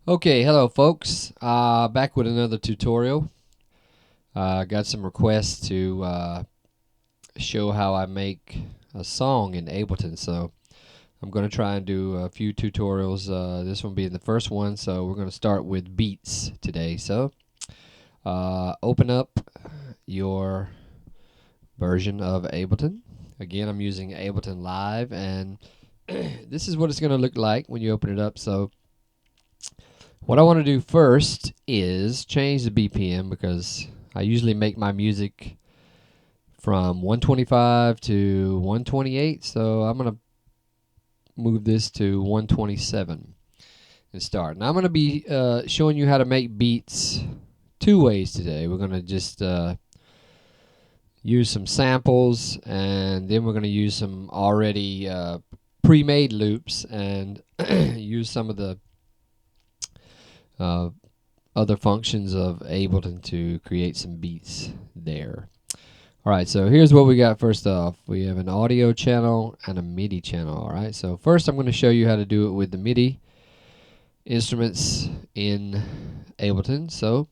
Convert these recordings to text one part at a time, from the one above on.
Okay, hello folks. Back with another tutorial. Got some requests to show how I make a song in Ableton, so I'm going to try and do a few tutorials. This one being the first one, so we're going to start with beats today. So open up your version of Ableton. Again, I'm using Ableton Live, and this is what it's going to look like when you open it up. So what I want to do first is change the BPM because I usually make my music from 125 to 128, so I'm going to move this to 127 and start. Now I'm going to be showing you how to make beats two ways today. We're going to just use some samples, and then we're going to use some already pre-made loops and use some of the other functions of Ableton to create some beats there. Alright, so here's what we got first off. We have an audio channel and a MIDI channel. Alright, so first I'm going to show you how to do it with the MIDI instruments in Ableton. So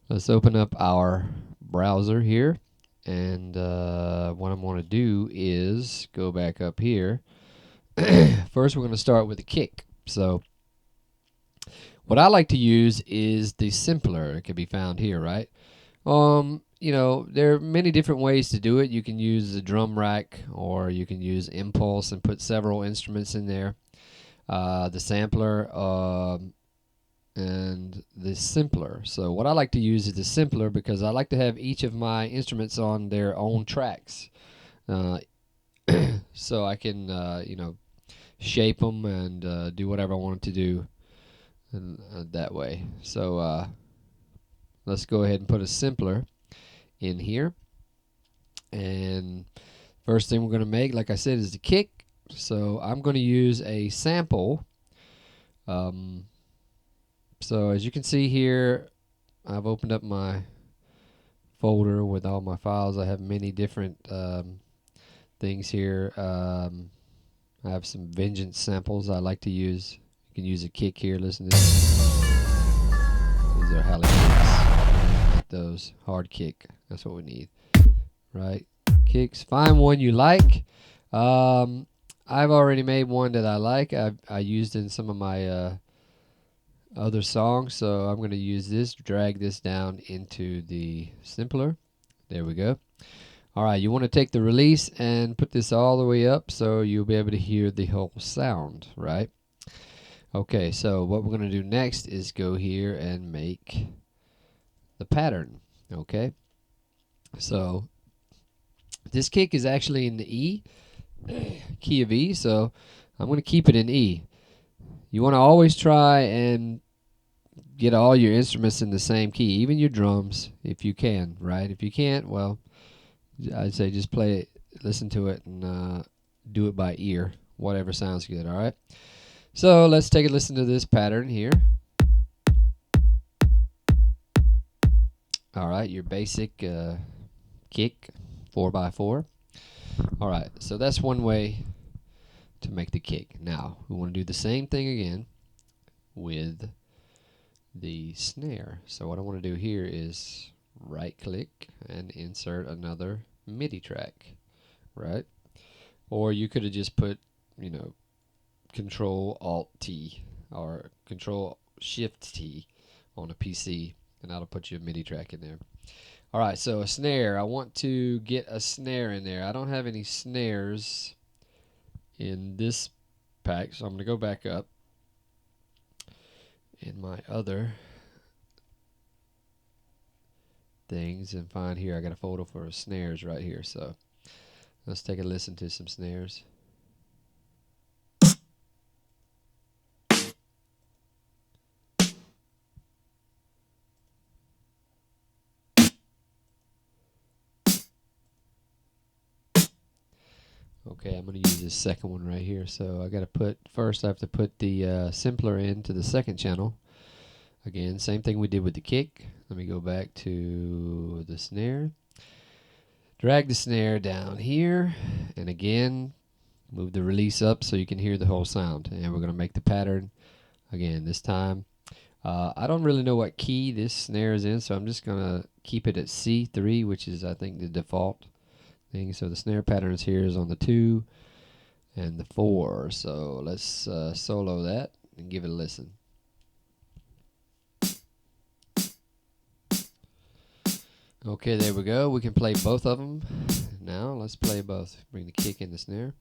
let's open up our browser here, and what I'm going to do is go back up here. First we're going to start with a kick. So what I like to use is the simpler. It can be found here, right? You know, there are many different ways to do it. You can use the drum rack, or you can use Impulse and put several instruments in there. The sampler and the simpler. So what I like to use is the simpler because I like to have each of my instruments on their own tracks. So I can, you know, shape them and do whatever I want to do that way. So let's go ahead and put a simpler in here. And first thing we're going to make, like I said, is the kick. So I'm going to use a sample. So as you can see here, I've opened up my folder with all my files. I have many different things here. I have some Vengeance samples I like to use. You can use a kick here. Listen to this. These are Halley kicks. Like those. Hard kick. That's what we need. Right? Kicks. Find one you like. I've already made one that I like. I used in some of my other songs, so I'm going to use this, drag this down into the simpler. There we go. Alright, you want to take the release and put this all the way up so you'll be able to hear the whole sound, right? Okay, so what we're going to do next is go here and make the pattern, okay? So this kick is actually in the E, key of E, so I'm going to keep it in E. You want to always try and get all your instruments in the same key, even your drums, if you can, right? If you can't, well, I'd say just play it, listen to it, and do it by ear, whatever sounds good, alright? So let's take a listen to this pattern here. Alright, your basic kick, 4x4. Alright, so that's one way to make the kick. Now, we want to do the same thing again with the snare. So what I want to do here is right click and insert another MIDI track, right? Or you could have just put, you know, Control Alt T or Control Shift T on a PC, and that'll put you a MIDI track in there. Alright, so a snare. I want to get a snare in there. I don't have any snares in this pack, so I'm going to go back up in my other things and find here. I got a folder for snares right here, so let's take a listen to some snares. Okay, I'm going to use this second one right here. So I got to put, first I have to put the simpler into the second channel. Again, same thing we did with the kick. Let me go back to the snare. Drag the snare down here, and again, move the release up so you can hear the whole sound. And we're going to make the pattern Again, this time, I don't really know what key this snare is in, so I'm just going to keep it at C3, which is, I think, the default thing. So the snare patterns here is on the 2 and the 4. So let's solo that and give it a listen. Okay, there we go. We can play both of them. Now let's play both. Bring the kick and the snare.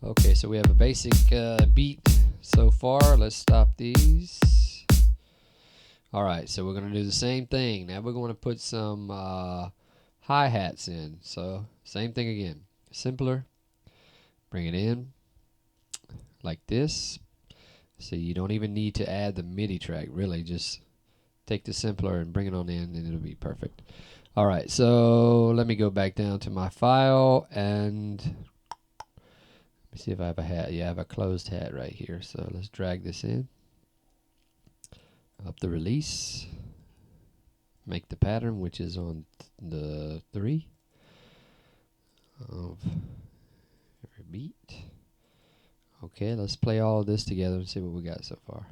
Okay, so we have a basic beat so far. Let's stop these. Alright, so we're going to do the same thing. Now we're going to put some hi-hats in. So same thing again. Simpler. Bring it in like this. So you don't even need to add the MIDI track, really. Just take the simpler and bring it on in and it'll be perfect. Alright, so let me go back down to my file and let me see if I have a hat. Yeah, I have a closed hat right here. So let's drag this in. Up the release. Make the pattern, which is on the 3 of every beat. Okay, let's play all of this together and see what we got so far.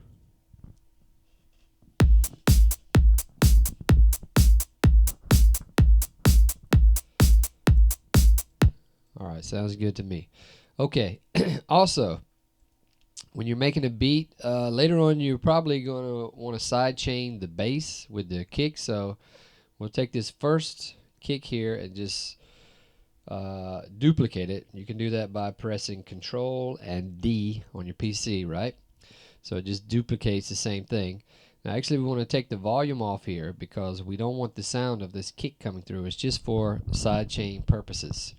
Alright, sounds good to me. Okay, also, when you're making a beat, later on you're probably going to want to side chain the bass with the kick. So we'll take this first kick here and just duplicate it. You can do that by pressing Control and D on your PC, right? So it just duplicates the same thing. Now actually we want to take the volume off here because we don't want the sound of this kick coming through. It's just for sidechain purposes.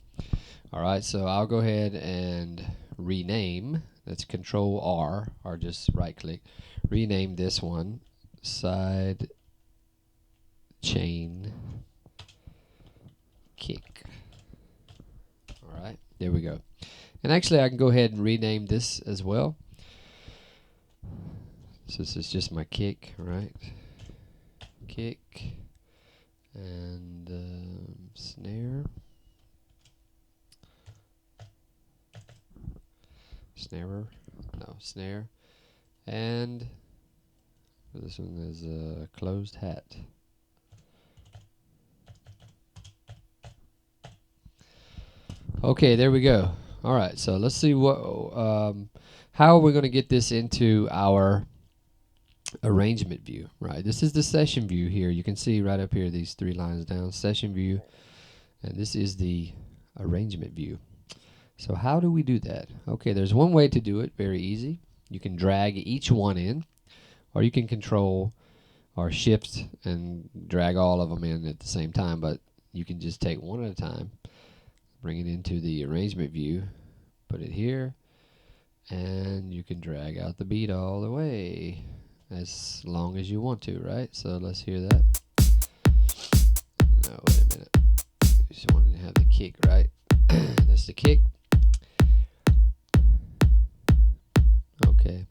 Alright, so I'll go ahead and rename. That's Control R, or just right click. Rename this one side chain kick. Alright, there we go. And actually I can go ahead and rename this as well. So this is just my kick, right? Kick and snare. Snare. And this one is a closed hat. Okay, there we go. Alright, so let's see what how are we going to get this into our arrangement view, right? This is the session view here. You can see right up here these 3 lines down, session view, and this is the arrangement view. So how do we do that? Okay, there's one way to do it, very easy. You can drag each one in, or you can control or shift and drag all of them in at the same time, but you can just take one at a time, bring it into the arrangement view, put it here, and you can drag out the beat all the way as long as you want to, right? So let's hear that. No, wait a minute. Just wanted to have the kick, right? That's the kick. Okay.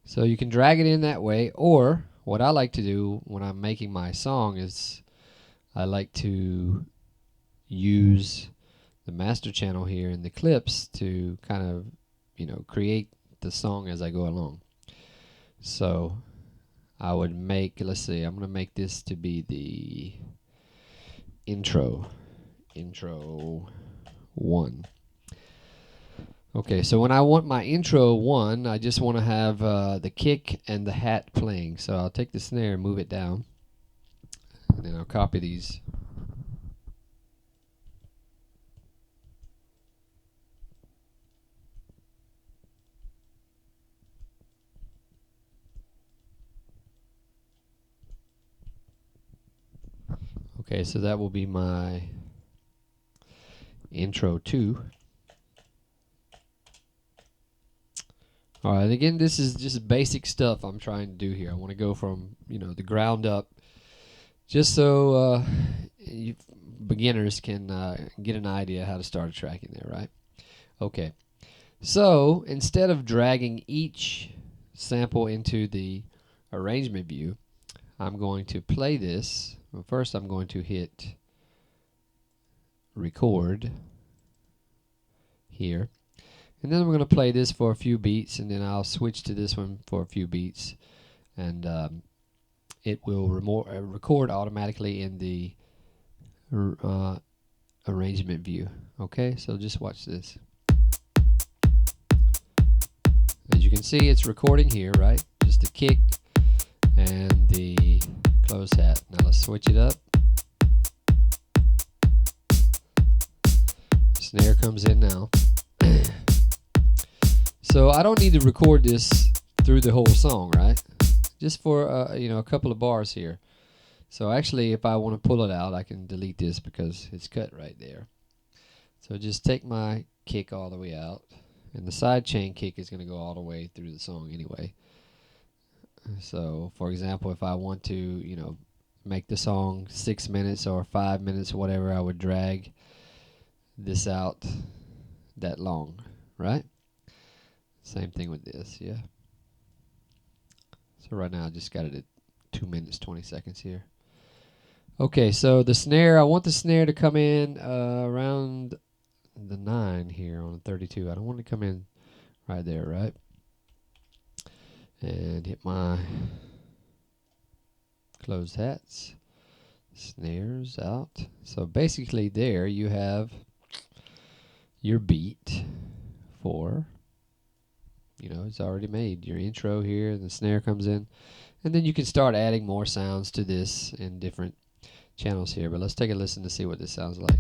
So you can drag it in that way, or what I like to do when I'm making my song is I like to use the master channel here in the clips to kind of, create the song as I go along. So I would make, let's see, I'm going to make this to be the intro 1. Okay, so when I want my intro 1, I just want to have the kick and the hat playing. So I'll take the snare and move it down, and then I'll copy these. Okay, so that will be my intro 2. Alright, again, this is just basic stuff I'm trying to do here. I want to go from, the ground up, just so beginners can get an idea how to start a track in there, right? Okay, so instead of dragging each sample into the arrangement view, I'm going to play this. Well, first I'm going to hit record here. And then we're going to play this for a few beats, and then I'll switch to this one for a few beats, and it will record automatically in the arrangement view. Okay, so just watch this. As you can see, it's recording here, right? Just the kick and the closed hat. Now let's switch it up. Snare comes in now. So I don't need to record this through the whole song, right? Just for a couple of bars here. So actually, if I want to pull it out, I can delete this because it's cut right there. So just take my kick all the way out, and the side chain kick is going to go all the way through the song anyway. So for example, if I want to make the song 6 minutes or 5 minutes or whatever, I would drag this out that long, right? Same thing with this, yeah. So right now I just got it at 2 minutes 20 seconds here. Okay, so the snare, I want the snare to come in around the 9 here on 32. I don't want it to come in right there, right? And hit my closed hats, snares out. So basically there you have your beat for, it's already made. Your intro here, the snare comes in, and then you can start adding more sounds to this in different channels here. But let's take a listen to see what this sounds like.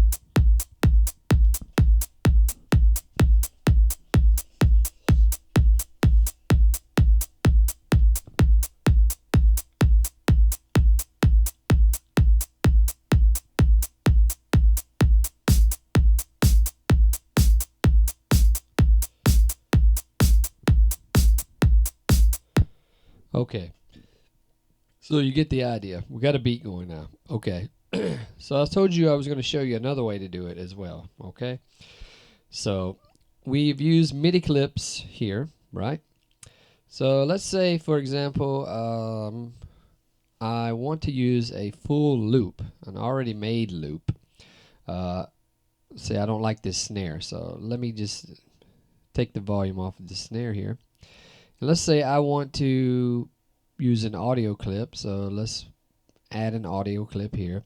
Okay, so you get the idea. We got a beat going now. Okay, so I told you I was going to show you another way to do it as well. Okay, so we've used MIDI clips here, right? So let's say, for example, I want to use a full loop, an already made loop. Say I don't like this snare, so let me just take the volume off of the snare here. And let's say I want to use an audio clip, so let's add an audio clip here.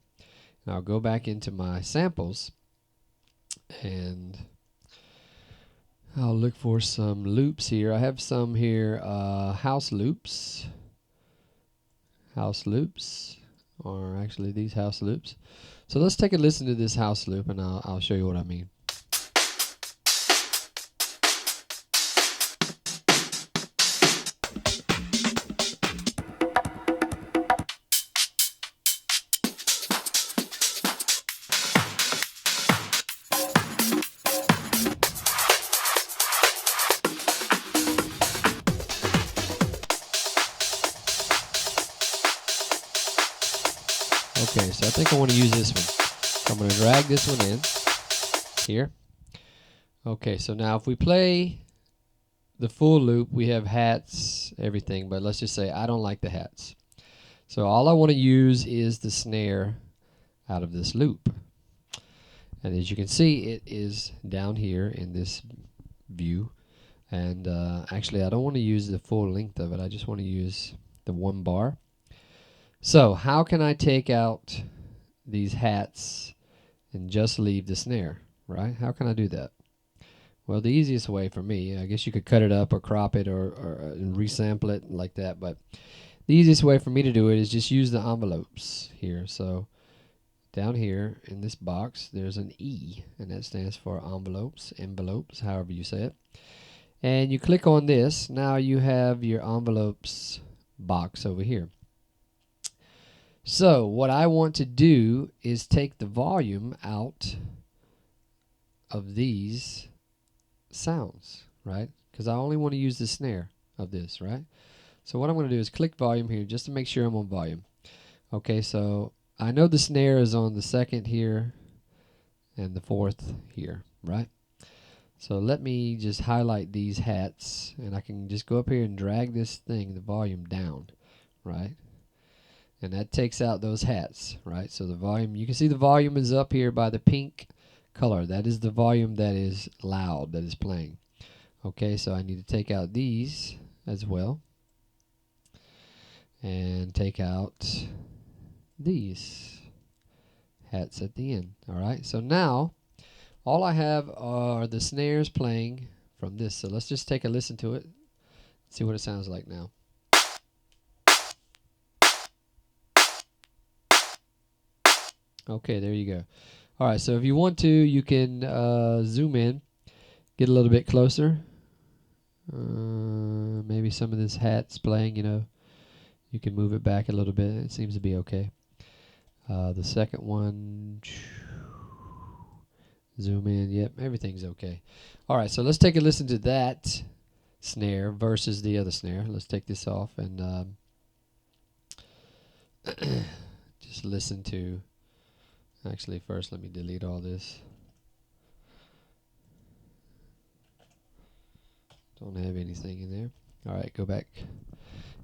And I'll go back into my samples, and I'll look for some loops here. I have some here, house loops, or actually these house loops. So let's take a listen to this house loop, and I'll show you what I mean. Okay, so I think I want to use this one. So I'm going to drag this one in here. Okay, so now if we play the full loop, we have hats, everything, but let's just say I don't like the hats. So all I want to use is the snare out of this loop. And as you can see, it is down here in this view. And actually, I don't want to use the full length of it. I just want to use the 1 bar. So how can I take out these hats and just leave the snare, right? How can I do that? Well, the easiest way for me, I guess you could cut it up or crop it or resample it like that, but the easiest way for me to do it is just use the envelopes here. So down here in this box, there's an E, and that stands for envelopes, however you say it. And you click on this, now you have your envelopes box over here. So what I want to do is take the volume out of these sounds, right? Because I only want to use the snare of this, right? So what I'm going to do is click volume here just to make sure I'm on volume. Okay, so I know the snare is on the 2nd here and the 4th here, right? So let me just highlight these hats, and I can just go up here and drag this thing, the volume down, right? And that takes out those hats, right? So the volume, you can see the volume is up here by the pink color. That is the volume that is loud, that is playing. Okay, so I need to take out these as well, and take out these hats at the end. Alright, so now all I have are the snares playing from this. So let's just take a listen to it, see what it sounds like now. Okay, there you go. Alright, so if you want to, you can zoom in, get a little bit closer. Maybe some of this hat's playing, you know. You can move it back a little bit. It seems to be okay. The second one, zoom in. Yep, everything's okay. Alright, so let's take a listen to that snare versus the other snare. Let's take this off and just listen to. Actually, first let me delete all this. Don't have anything in there. Alright, go back.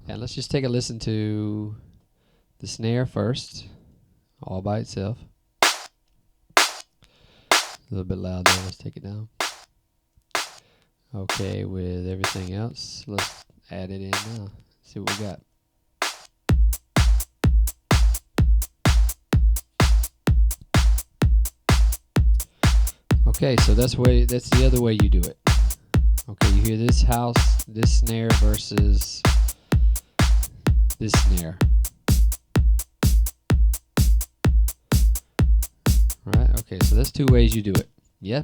And let's just take a listen to the snare first, all by itself. A little bit loud there. Let's take it down. Okay, with everything else, let's add it in now. See what we got. Okay, so that's the other way you do it. Okay, you hear this house, this snare versus this snare. Right? Okay, so that's two ways you do it. Yeah?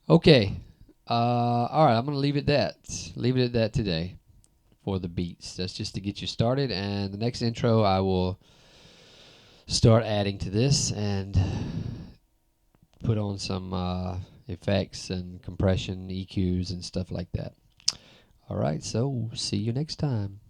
Okay. Alright, I'm going to leave it at that today for the beats. That's just to get you started, and the next intro I will start adding to this and put on some effects and compression, EQs and stuff like that. Alright, so see you next time.